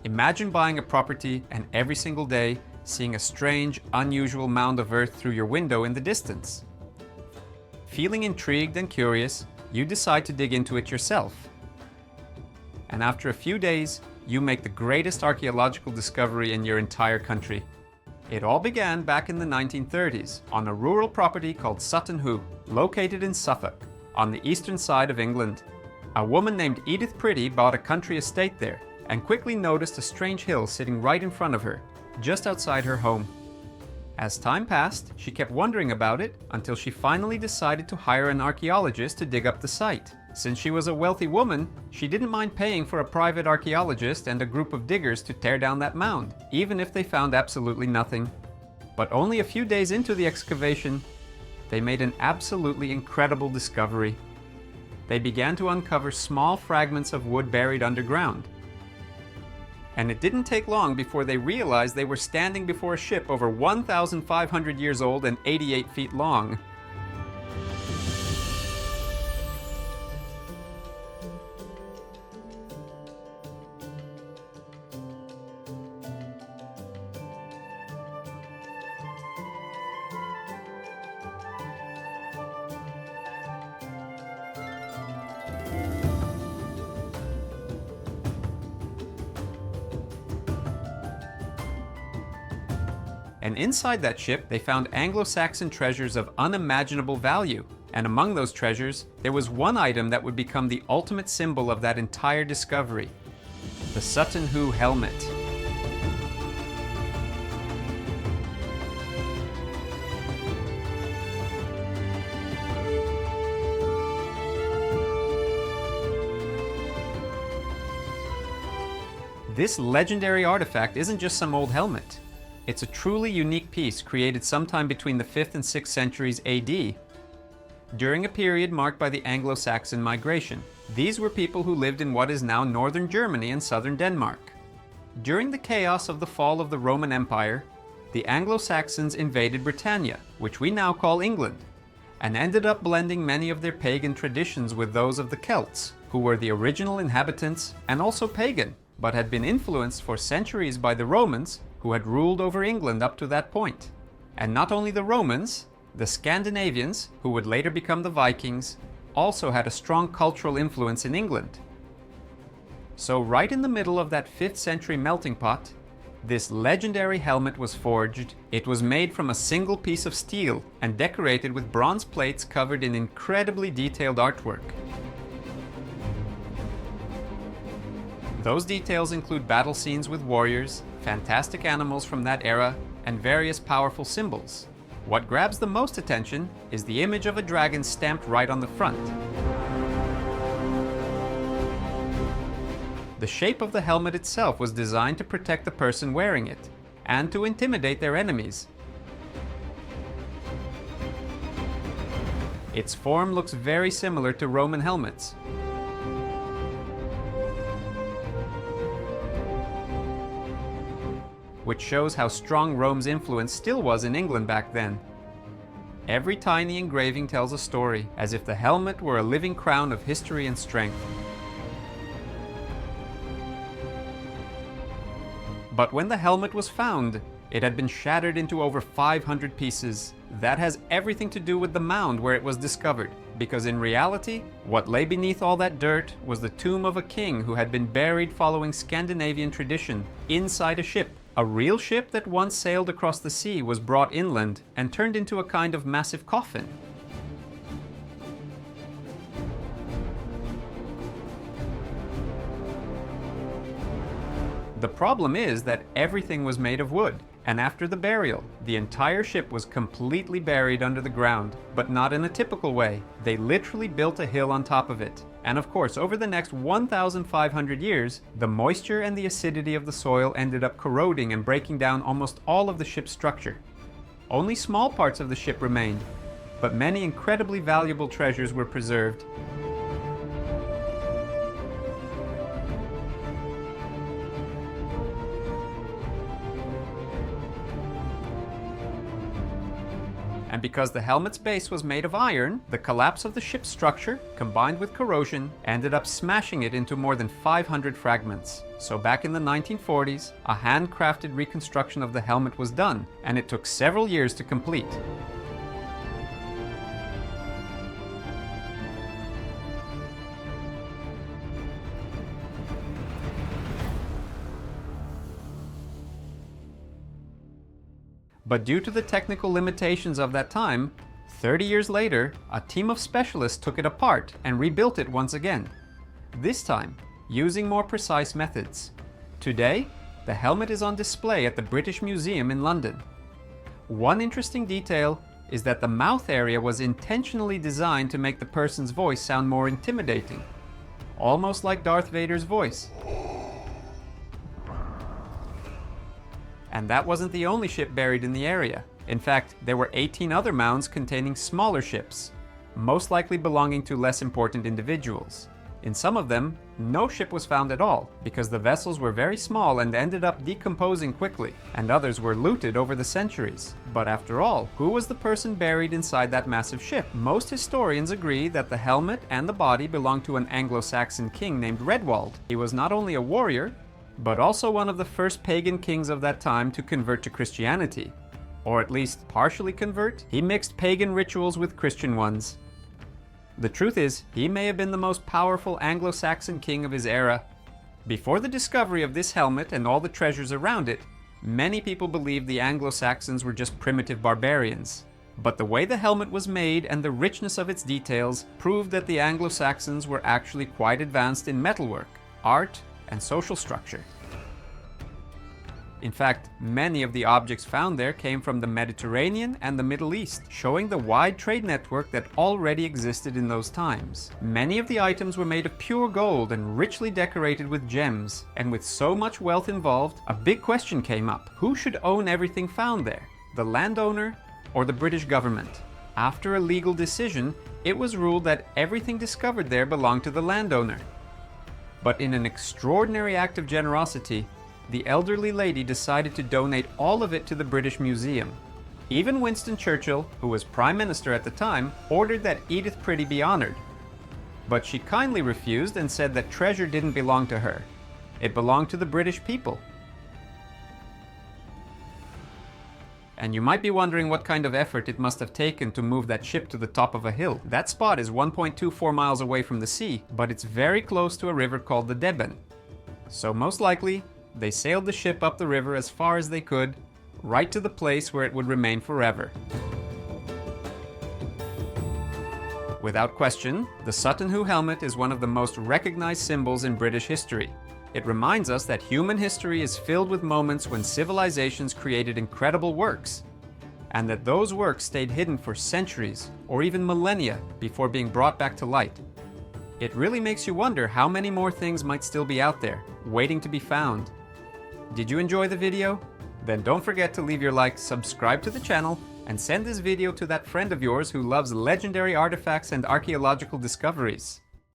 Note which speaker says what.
Speaker 1: Imagine buying a property and every single day seeing a strange, unusual mound of earth through your window in the distance. Feeling intrigued and curious, you decide to dig into it yourself. And after a few days, you make the greatest archaeological discovery in your entire country. It all began back in the 1930s on a rural property called Sutton Hoo, located in Suffolk, on the eastern side of England. A woman named Edith Pretty bought a country estate there and quickly noticed a strange hill sitting right in front of her, just outside her home. As time passed, she kept wondering about it until she finally decided to hire an archaeologist to dig up the site. Since she was a wealthy woman, she didn't mind paying for a private archaeologist and a group of diggers to tear down that mound, even if they found absolutely nothing. But only a few days into the excavation, they made an absolutely incredible discovery. They began to uncover small fragments of wood buried underground. And it didn't take long before they realized they were standing before a ship over 1,500 years old and 88 feet long. And inside that ship, they found Anglo-Saxon treasures of unimaginable value. And among those treasures, there was one item that would become the ultimate symbol of that entire discovery: the Sutton Hoo helmet. This legendary artifact isn't just some old helmet. It's a truly unique piece created sometime between the 5th and 6th centuries AD, during a period marked by the Anglo-Saxon migration. These were people who lived in what is now northern Germany and southern Denmark. During the chaos of the fall of the Roman Empire, the Anglo-Saxons invaded Britannia, which we now call England, and ended up blending many of their pagan traditions with those of the Celts, who were the original inhabitants and also pagan, but had been influenced for centuries by the Romans, who had ruled over England up to that point. And not only the Romans, the Scandinavians, who would later become the Vikings, also had a strong cultural influence in England. So right in the middle of that 5th century melting pot, this legendary helmet was forged. It was made from a single piece of steel and decorated with bronze plates covered in incredibly detailed artwork. Those details include battle scenes with warriors, fantastic animals from that era, and various powerful symbols. What grabs the most attention is the image of a dragon stamped right on the front. The shape of the helmet itself was designed to protect the person wearing it, and to intimidate their enemies. Its form looks very similar to Roman helmets. Which shows how strong Rome's influence still was in England back then. Every tiny engraving tells a story, as if the helmet were a living crown of history and strength. But when the helmet was found, it had been shattered into over 500 pieces. That has everything to do with the mound where it was discovered, because in reality, what lay beneath all that dirt was the tomb of a king who had been buried following Scandinavian tradition inside a ship. A real ship that once sailed across the sea was brought inland and turned into a kind of massive coffin. The problem is that everything was made of wood, and after the burial, the entire ship was completely buried under the ground, but not in a typical way. They literally built a hill on top of it. And of course, over the next 1,500 years, the moisture and the acidity of the soil ended up corroding and breaking down almost all of the ship's structure. Only small parts of the ship remained, but many incredibly valuable treasures were preserved. And because the helmet's base was made of iron, the collapse of the ship's structure, combined with corrosion, ended up smashing it into more than 500 fragments. So back in the 1940s, a handcrafted reconstruction of the helmet was done, and it took several years to complete. But due to the technical limitations of that time, 30 years later, a team of specialists took it apart and rebuilt it once again. This time, using more precise methods. Today, the helmet is on display at the British Museum in London. One interesting detail is that the mouth area was intentionally designed to make the person's voice sound more intimidating, almost like Darth Vader's voice. And that wasn't the only ship buried in the area. In fact, there were 18 other mounds containing smaller ships, most likely belonging to less important individuals. In some of them, no ship was found at all, because the vessels were very small and ended up decomposing quickly, and others were looted over the centuries. But after all, who was the person buried inside that massive ship? Most historians agree that the helmet and the body belonged to an Anglo-Saxon king named Redwald. He was not only a warrior, but also one of the first pagan kings of that time to convert to Christianity. Or at least partially convert. He mixed pagan rituals with Christian ones. The truth is, he may have been the most powerful Anglo-Saxon king of his era. Before the discovery of this helmet and all the treasures around it, many people believed the Anglo-Saxons were just primitive barbarians. But the way the helmet was made and the richness of its details proved that the Anglo-Saxons were actually quite advanced in metalwork, art, and social structure. In fact, many of the objects found there came from the Mediterranean and the Middle East, showing the wide trade network that already existed in those times. Many of the items were made of pure gold and richly decorated with gems, and with so much wealth involved, a big question came up. Who should own everything found there? The landowner or the British government? After a legal decision, it was ruled that everything discovered there belonged to the landowner. But in an extraordinary act of generosity, the elderly lady decided to donate all of it to the British Museum. Even Winston Churchill, who was Prime Minister at the time, ordered that Edith Pretty be honored. But she kindly refused and said that treasure didn't belong to her. It belonged to the British people. And you might be wondering what kind of effort it must have taken to move that ship to the top of a hill. That spot is 1.24 miles away from the sea, but it's very close to a river called the Deben. So most likely, they sailed the ship up the river as far as they could, right to the place where it would remain forever. Without question, the Sutton Hoo helmet is one of the most recognized symbols in British history. It reminds us that human history is filled with moments when civilizations created incredible works, and that those works stayed hidden for centuries or even millennia before being brought back to light. It really makes you wonder how many more things might still be out there, waiting to be found. Did you enjoy the video? Then don't forget to leave your like, subscribe to the channel, and send this video to that friend of yours who loves legendary artifacts and archaeological discoveries.